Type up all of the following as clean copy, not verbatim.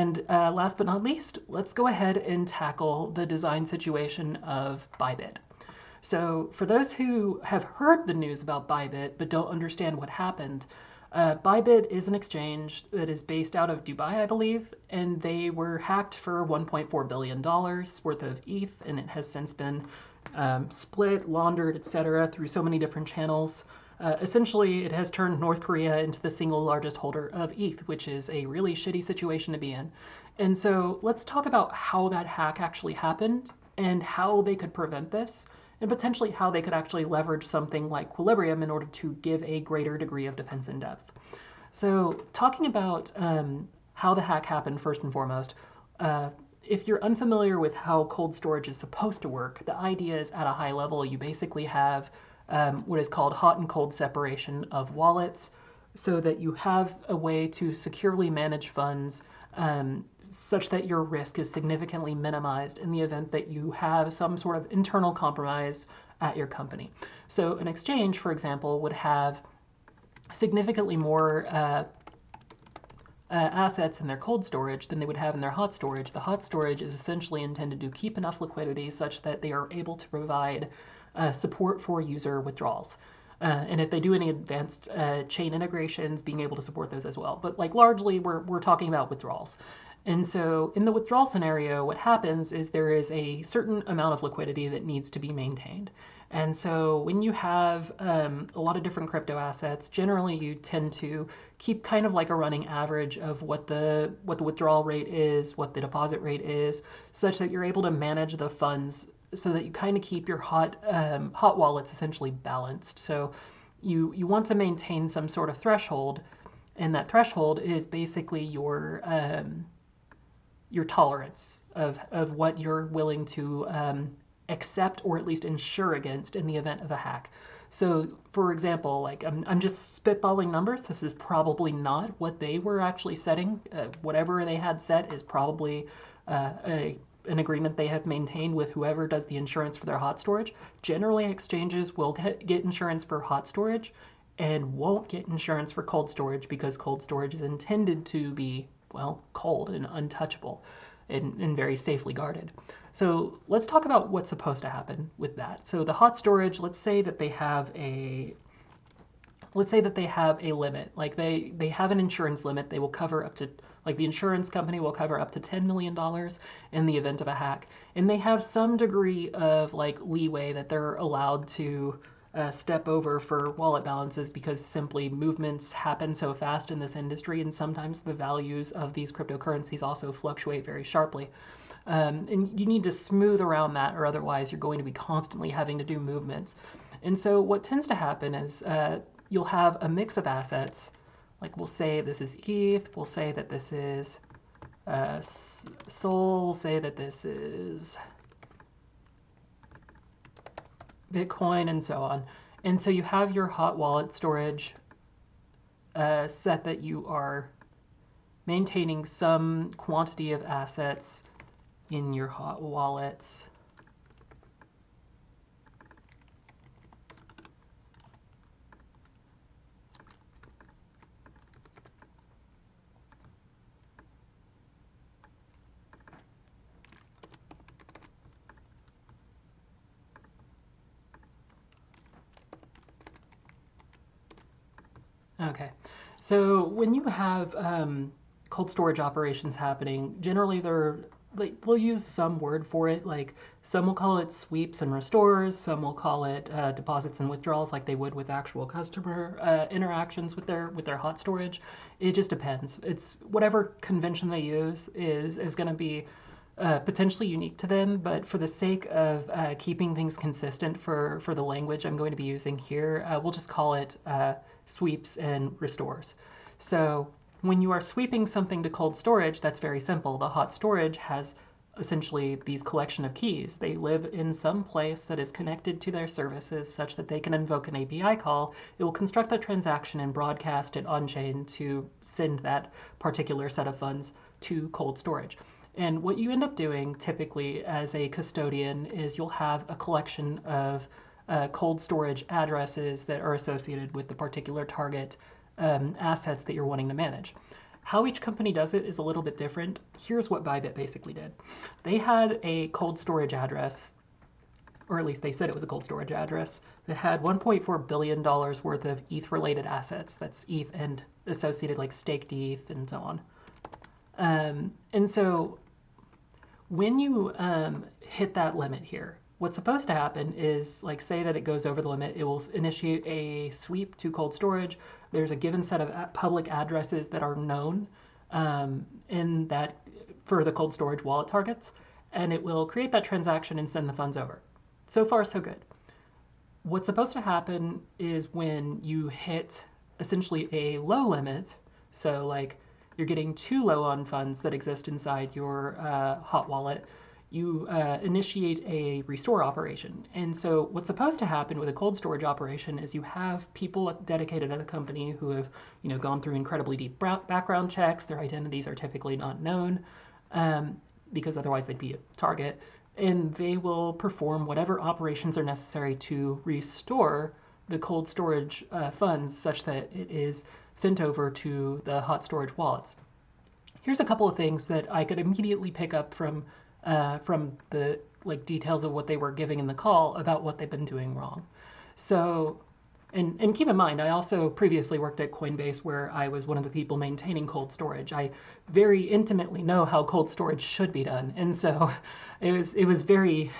And last but not least, let's go ahead and tackle the design situation of Bybit. So for those who have heard the news about Bybit but don't understand what happened, Bybit is an exchange that is based out of Dubai, I believe, and they were hacked for $1.4 billion worth of ETH, and it has since been split, laundered, etc. through so many different channels. Essentially, it has turned North Korea into the single largest holder of ETH, which is a really shitty situation to be in. And so let's talk about how that hack actually happened and how they could prevent this, and potentially how they could actually leverage something like Quilibrium in order to give a greater degree of defense in depth. So talking about how the hack happened first and foremost, if you're unfamiliar with how cold storage is supposed to work, the idea is at a high level you basically have what is called hot and cold separation of wallets, so that you have a way to securely manage funds such that your risk is significantly minimized in the event that you have some sort of internal compromise at your company. So an exchange, for example, would have significantly more assets in their cold storage than they would have in their hot storage. The hot storage is essentially intended to keep enough liquidity such that they are able to provide support for user withdrawals. And if they do any advanced chain integrations, being able to support those as well. But like largely, we're talking about withdrawals. And so in the withdrawal scenario, what happens is there is a certain amount of liquidity that needs to be maintained. And so when you have a lot of different crypto assets, generally you tend to keep kind of like a running average of what the withdrawal rate is, what the deposit rate is, such that you're able to manage the funds so that you kind of keep your hot wallets essentially balanced. So you want to maintain some sort of threshold, and that threshold is basically your tolerance of what you're willing to accept or at least insure against in the event of a hack. So for example, like I'm just spitballing numbers. This is probably not what they were actually setting. Whatever they had set is probably an agreement they have maintained with whoever does the insurance for their hot storage. Generally, exchanges will get insurance for hot storage and won't get insurance for cold storage, because cold storage is intended to be, well, cold and untouchable and very safely guarded. So let's talk about what's supposed to happen with that. So the hot storage, let's say that they have a limit. Like they have an insurance limit. They will cover up to, like the insurance company will cover up to $10 million in the event of a hack. And they have some degree of like leeway that they're allowed to step over for wallet balances, because simply movements happen so fast in this industry, and sometimes the values of these cryptocurrencies also fluctuate very sharply. And you need to smooth around that, or otherwise you're going to be constantly having to do movements. And so what tends to happen is you'll have a mix of assets. Like we'll say this is ETH, we'll say that this is Sol, we'll say that this is Bitcoin, and so on. And so you have your hot wallet storage set that you are maintaining some quantity of assets in your hot wallets. Okay, so when you have cold storage operations happening, generally they'll use some word for it. Like some will call it sweeps and restores, some will call it deposits and withdrawals, like they would with actual customer interactions with their hot storage. It just depends. It's whatever convention they use is going to be potentially unique to them, but for the sake of keeping things consistent for the language I'm going to be using here, we'll just call it sweeps and restores. So when you are sweeping something to cold storage, that's very simple. The hot storage has essentially these collection of keys. They live in some place that is connected to their services such that they can invoke an API call. It will construct that transaction and broadcast it on-chain to send that particular set of funds to cold storage. And what you end up doing typically as a custodian is you'll have a collection of cold storage addresses that are associated with the particular target assets that you're wanting to manage. How each company does it is a little bit different. Here's what Bybit basically did. They had a cold storage address, or at least they said it was a cold storage address, that had $1.4 billion worth of ETH-related assets. That's ETH and associated like staked ETH and so on. And so when you hit that limit here, what's supposed to happen is, like, say that it goes over the limit, it will initiate a sweep to cold storage. There's a given set of public addresses that are known in that for the cold storage wallet targets, and it will create that transaction and send the funds over. So far, so good. What's supposed to happen is when you hit essentially a low limit, so like you're getting too low on funds that exist inside your hot wallet, you initiate a restore operation. And so what's supposed to happen with a cold storage operation is you have people dedicated at the company who have gone through incredibly deep background checks. Their identities are typically not known because otherwise they'd be a target. And they will perform whatever operations are necessary to restore the cold storage funds such that it is sent over to the hot storage wallets. Here's a couple of things that I could immediately pick up from the details of what they were giving in the call about what they've been doing wrong. So, and keep in mind, I also previously worked at Coinbase where I was one of the people maintaining cold storage. I very intimately know how cold storage should be done. And so it was very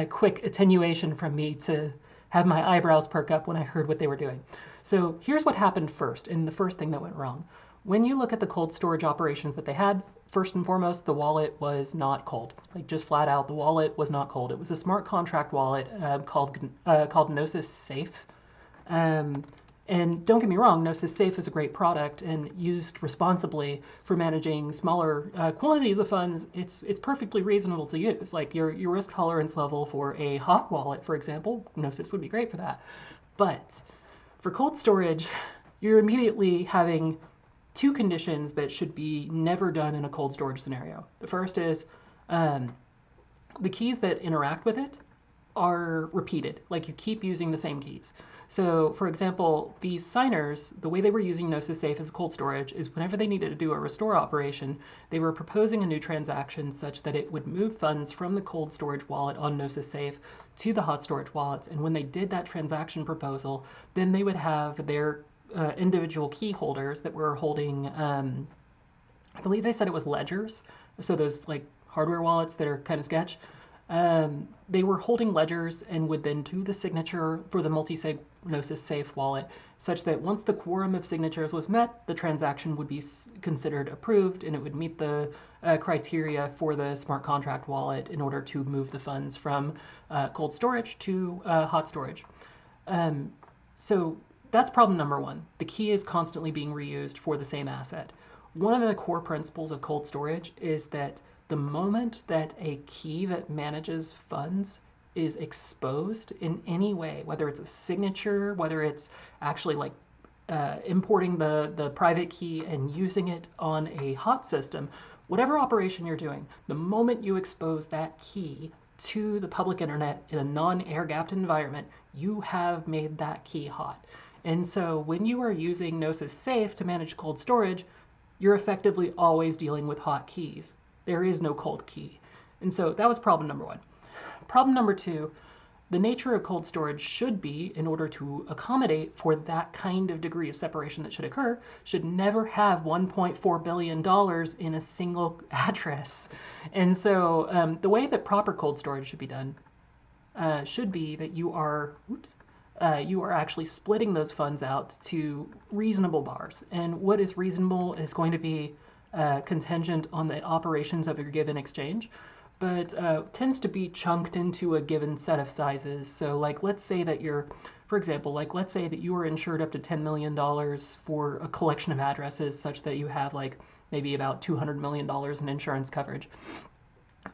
quick attenuation from me to have my eyebrows perk up when I heard what they were doing. So here's what happened first, and the first thing that went wrong. When you look at the cold storage operations that they had, first and foremost, the wallet was not cold. Like, just flat out, the wallet was not cold. It was a smart contract wallet called Gnosis Safe. And don't get me wrong, Gnosis Safe is a great product, and used responsibly for managing smaller quantities of funds, it's perfectly reasonable to use. Like your risk tolerance level for a hot wallet, for example, Gnosis would be great for that. But for cold storage, you're immediately having two conditions that should be never done in a cold storage scenario. The first is the keys that interact with it are repeated, like you keep using the same keys. So, for example, these signers, the way they were using Gnosis Safe as cold storage is whenever they needed to do a restore operation, they were proposing a new transaction such that it would move funds from the cold storage wallet on Gnosis Safe to the hot storage wallets. And when they did that transaction proposal, then they would have their individual key holders that were holding, I believe they said it was ledgers. So those like hardware wallets that are kind of sketch. They were holding ledgers and would then do the signature for the multi-sig Gnosis Safe wallet, such that once the quorum of signatures was met, the transaction would be considered approved and it would meet the criteria for the smart contract wallet in order to move the funds from cold storage to hot storage. So that's problem number one. The key is constantly being reused for the same asset. One of the core principles of cold storage is that the moment that a key that manages funds is exposed in any way, whether it's a signature, whether it's actually like importing the private key and using it on a hot system, whatever operation you're doing, the moment you expose that key to the public internet in a non-air-gapped environment, you have made that key hot. And so when you are using Gnosis Safe to manage cold storage, you're effectively always dealing with hot keys. There is no cold key. And so that was problem number one. Problem number two, the nature of cold storage should be, in order to accommodate for that kind of degree of separation that should occur, should never have $1.4 billion in a single address. And so the way that proper cold storage should be done should be that you are actually splitting those funds out to reasonable bars. And what is reasonable is going to be contingent on the operations of your given exchange, but tends to be chunked into a given set of sizes. So like, let's say that you're, for example, like let's say that you are insured up to $10 million for a collection of addresses such that you have like maybe about $200 million in insurance coverage.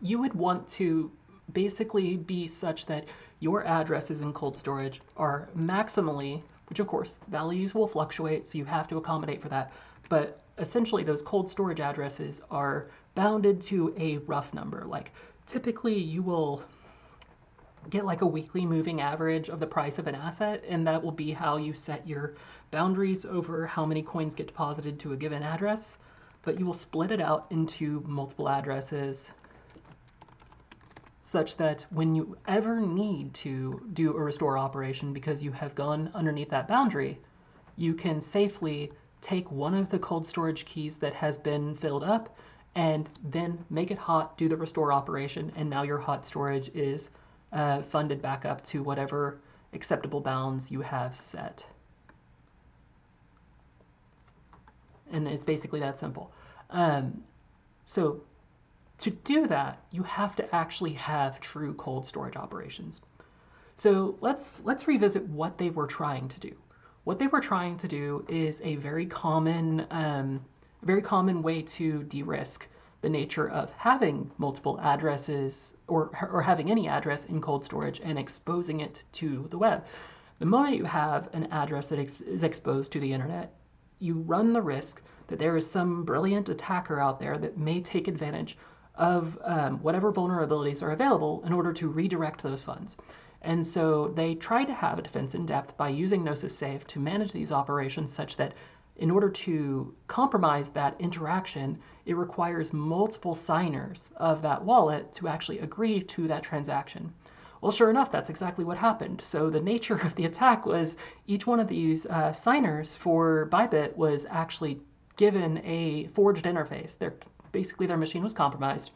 You would want to basically be such that your addresses in cold storage are maximally, which of course values will fluctuate, so you have to accommodate for that, but essentially those cold storage addresses are bounded to a rough number. Like typically you will get like a weekly moving average of the price of an asset, and that will be how you set your boundaries over how many coins get deposited to a given address. but you will split it out into multiple addresses such that when you ever need to do a restore operation because you have gone underneath that boundary, you can safely take one of the cold storage keys that has been filled up and then make it hot, do the restore operation, and now your hot storage is funded back up to whatever acceptable bounds you have set. And it's basically that simple. So to do that, you have to actually have true cold storage operations. So let's revisit what they were trying to do. What they were trying to do is a very common way to de-risk the nature of having multiple addresses or having any address in cold storage and exposing it to the web. The moment you have an address that is exposed to the internet, you run the risk that there is some brilliant attacker out there that may take advantage of whatever vulnerabilities are available in order to redirect those funds. And so they try to have a defense in depth by using Gnosis Safe to manage these operations such that in order to compromise that interaction, it requires multiple signers of that wallet to actually agree to that transaction. Well, sure enough, that's exactly what happened. So the nature of the attack was each one of these signers for Bybit was actually given a forged interface. Basically, their machine was compromised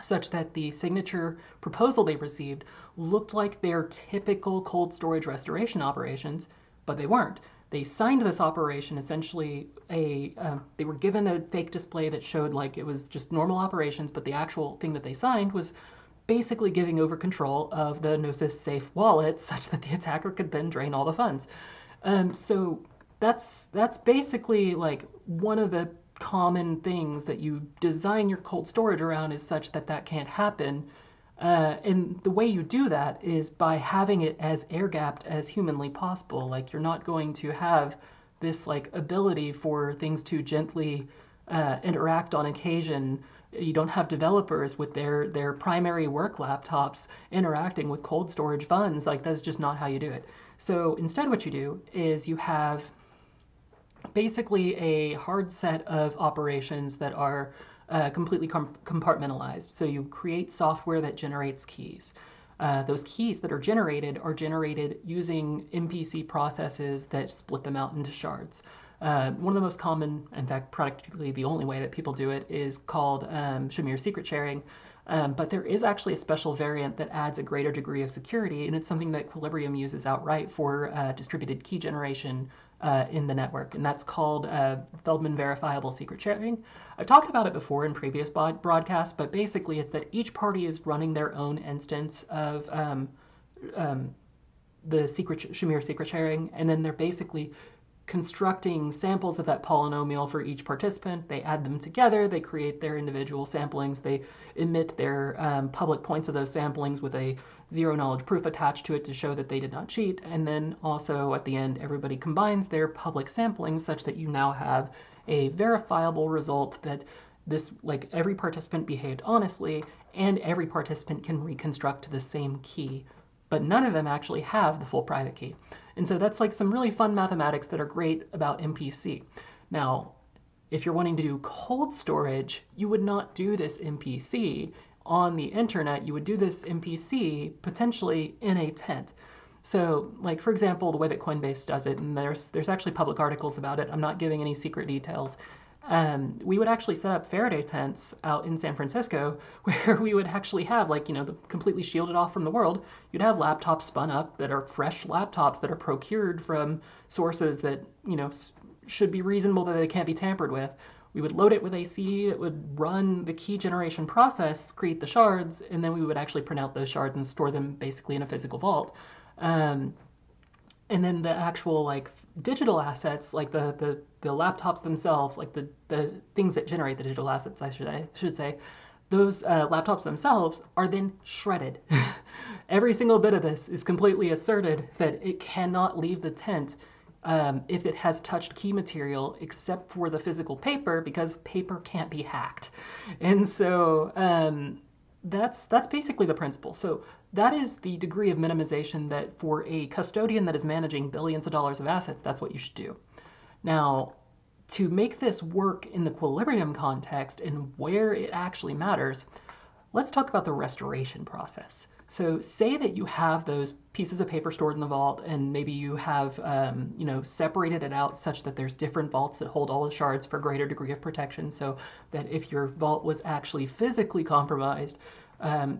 such that the signature proposal they received looked like their typical cold storage restoration operations, but they weren't. They signed this operation essentially they were given a fake display that showed like it was just normal operations, but the actual thing that they signed was basically giving over control of the Gnosis Safe wallet such that the attacker could then drain all the funds. So that's basically like one of the common things that you design your cold storage around is such that that can't happen. And the way you do that is by having it as air-gapped as humanly possible. Like you're not going to have this like ability for things to gently interact on occasion. You don't have developers with their primary work laptops interacting with cold storage funds. Like that's just not how you do it. So instead what you do is you have basically a hard set of operations that are completely compartmentalized. So you create software that generates keys. Those keys that are generated using MPC processes that split them out into shards. One of the most common, in fact, practically the only way that people do it is called Shamir secret sharing. But there is actually a special variant that adds a greater degree of security, and it's something that Quilibrium uses outright for distributed key generation in the network, and that's called Feldman verifiable secret sharing. I've talked about it before in previous broadcasts, but basically it's that each party is running their own instance of the Shamir secret sharing, and then they're basically constructing samples of that polynomial for each participant. They add them together, they create their individual samplings, they emit their public points of those samplings with a zero knowledge proof attached to it to show that they did not cheat, and then also at the end everybody combines their public samplings such that you now have a verifiable result that this, like, every participant behaved honestly and every participant can reconstruct the same key, but none of them actually have the full private key. And so that's like some really fun mathematics that are great about MPC. Now, if you're wanting to do cold storage, you would not do this MPC on the internet. You would do this MPC potentially in a tent. So, like, for example, the way that Coinbase does it, and there's actually public articles about it. I'm not giving any secret details. We would actually set up Faraday tents out in San Francisco where we would actually have, like, completely shielded off from the world. You'd have laptops spun up that are fresh laptops that are procured from sources that, should be reasonable that they can't be tampered with. We would load it with AC, it would run the key generation process, create the shards, and then we would actually print out those shards and store them basically in a physical vault. And then the actual, like, digital assets, like the laptops themselves, like the things that generate the digital assets, I should say, those laptops themselves are then shredded. Every single bit of this is completely asserted that it cannot leave the tent if it has touched key material except for the physical paper, because paper can't be hacked. And so that's basically the principle. So that is the degree of minimization that for a custodian that is managing billions of dollars of assets, that's what you should do. Now, to make this work in the Quilibrium context and where it actually matters, let's talk about the restoration process. So say that you have those pieces of paper stored in the vault, and maybe you have separated it out such that there's different vaults that hold all the shards for greater degree of protection, so that if your vault was actually physically compromised,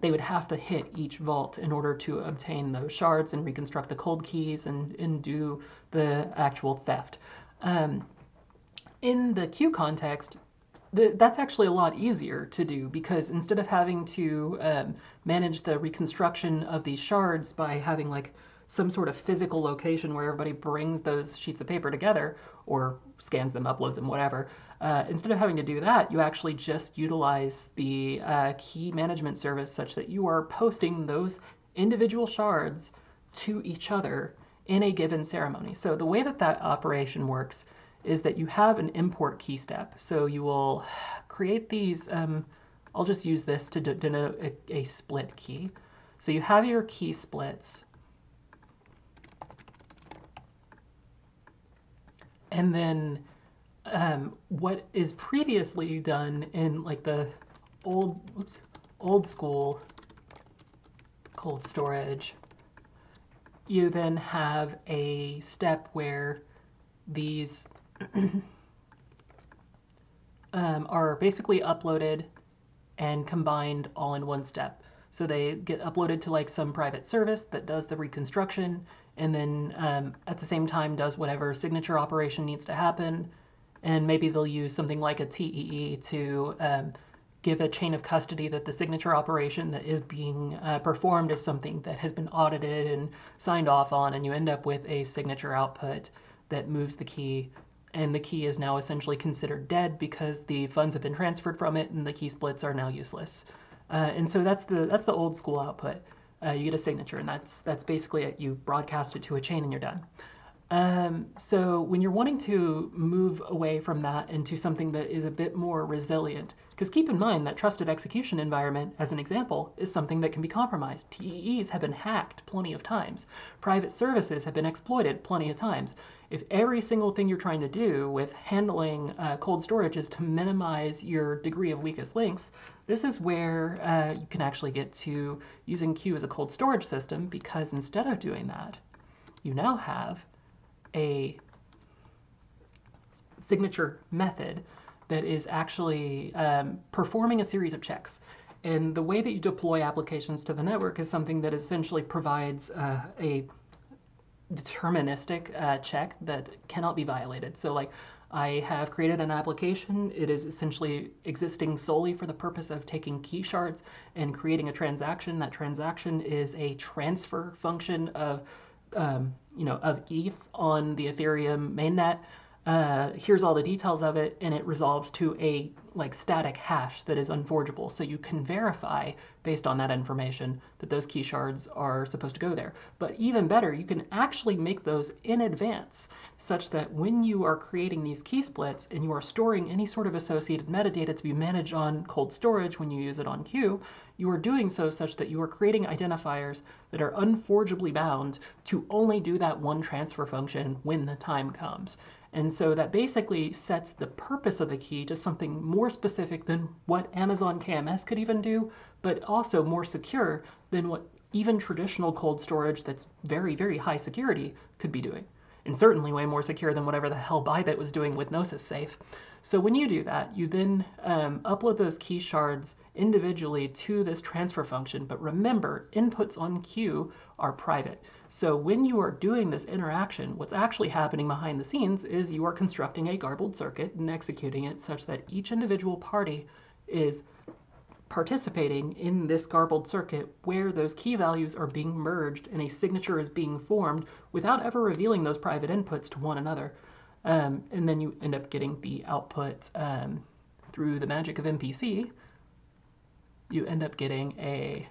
they would have to hit each vault in order to obtain those shards and reconstruct the cold keys and do the actual theft. In the Q context, that's actually a lot easier to do, because instead of having to manage the reconstruction of these shards by having like some sort of physical location where everybody brings those sheets of paper together or scans them, uploads them, whatever, instead of having to do that, you actually just utilize the key management service such that you are posting those individual shards to each other in a given ceremony. So the way that that operation works is that you have an import key step. So you will create these, I'll just use this to denote a split key. So you have your key splits. And then what is previously done in like the old school cold storage, you then have a step where these are basically uploaded and combined all in one step. So they get uploaded to like some private service that does the reconstruction, and then at the same time does whatever signature operation needs to happen. And maybe they'll use something like a TEE to give a chain of custody that the signature operation that is being performed is something that has been audited and signed off on, and you end up with a signature output that moves the key, and the key is now essentially considered dead because the funds have been transferred from it and the key splits are now useless. And so that's the old school output. You get a signature, and that's basically it. You broadcast it to a chain and you're done. So when you're wanting to move away from that into something that is a bit more resilient, because keep in mind that trusted execution environment, as an example, is something that can be compromised. TEEs have been hacked plenty of times. Private services have been exploited plenty of times. If every single thing you're trying to do with handling cold storage is to minimize your degree of weakest links, this is where you can actually get to using Q as a cold storage system, because instead of doing that, you now have a signature method that is actually performing a series of checks. And the way that you deploy applications to the network is something that essentially provides a deterministic check that cannot be violated. So like, I have created an application. It is essentially existing solely for the purpose of taking key shards and creating a transaction. That transaction is a transfer function of of ETH on the Ethereum mainnet. Here's all the details of it, and it resolves to a static hash that is unforgeable. So you can verify based on that information that those key shards are supposed to go there. But even better, you can actually make those in advance, such that when you are creating these key splits and you are storing any sort of associated metadata to be managed on cold storage when you use it on Q, you are doing so such that you are creating identifiers that are unforgeably bound to only do that one transfer function when the time comes. And so that basically sets the purpose of the key to something more specific than what Amazon KMS could even do, but also more secure than what even traditional cold storage that's very, very high security could be doing. And certainly way more secure than whatever the hell Bybit was doing with Gnosis Safe. So when you do that, you then upload those key shards individually to this transfer function. But remember, inputs on Q are private. So when you are doing this interaction, what's actually happening behind the scenes is you are constructing a garbled circuit and executing it such that each individual party is participating in this garbled circuit where those key values are being merged and a signature is being formed without ever revealing those private inputs to one another. And then you end up getting the output through the magic of MPC. You end up getting a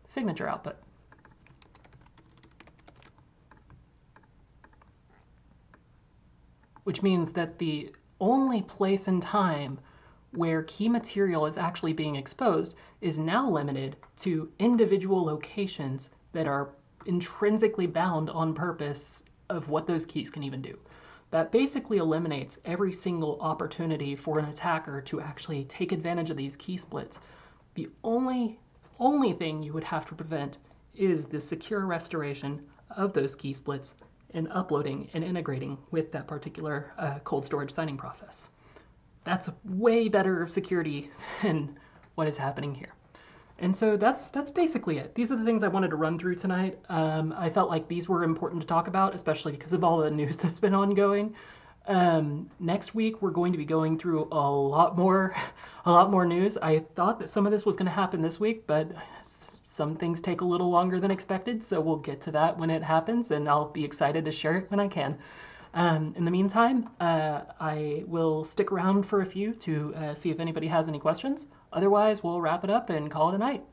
signature output. Which means that the only place and time where key material is actually being exposed is now limited to individual locations that are intrinsically bound on purpose of what those keys can even do. that basically eliminates every single opportunity for an attacker to actually take advantage of these key splits. The only thing you would have to prevent is the secure restoration of those key splits and uploading and integrating with that particular cold storage signing process. That's way better of security than what is happening here. And so that's basically it. These are the things I wanted to run through tonight. I felt like these were important to talk about, especially because of all the news that's been ongoing. Next week we're going to be going through a lot more news. I thought that some of this was going to happen this week, but some things take a little longer than expected, so we'll get to that when it happens, and I'll be excited to share it when I can. In the meantime, I will stick around for a few to see if anybody has any questions. Otherwise, we'll wrap it up and call it a night.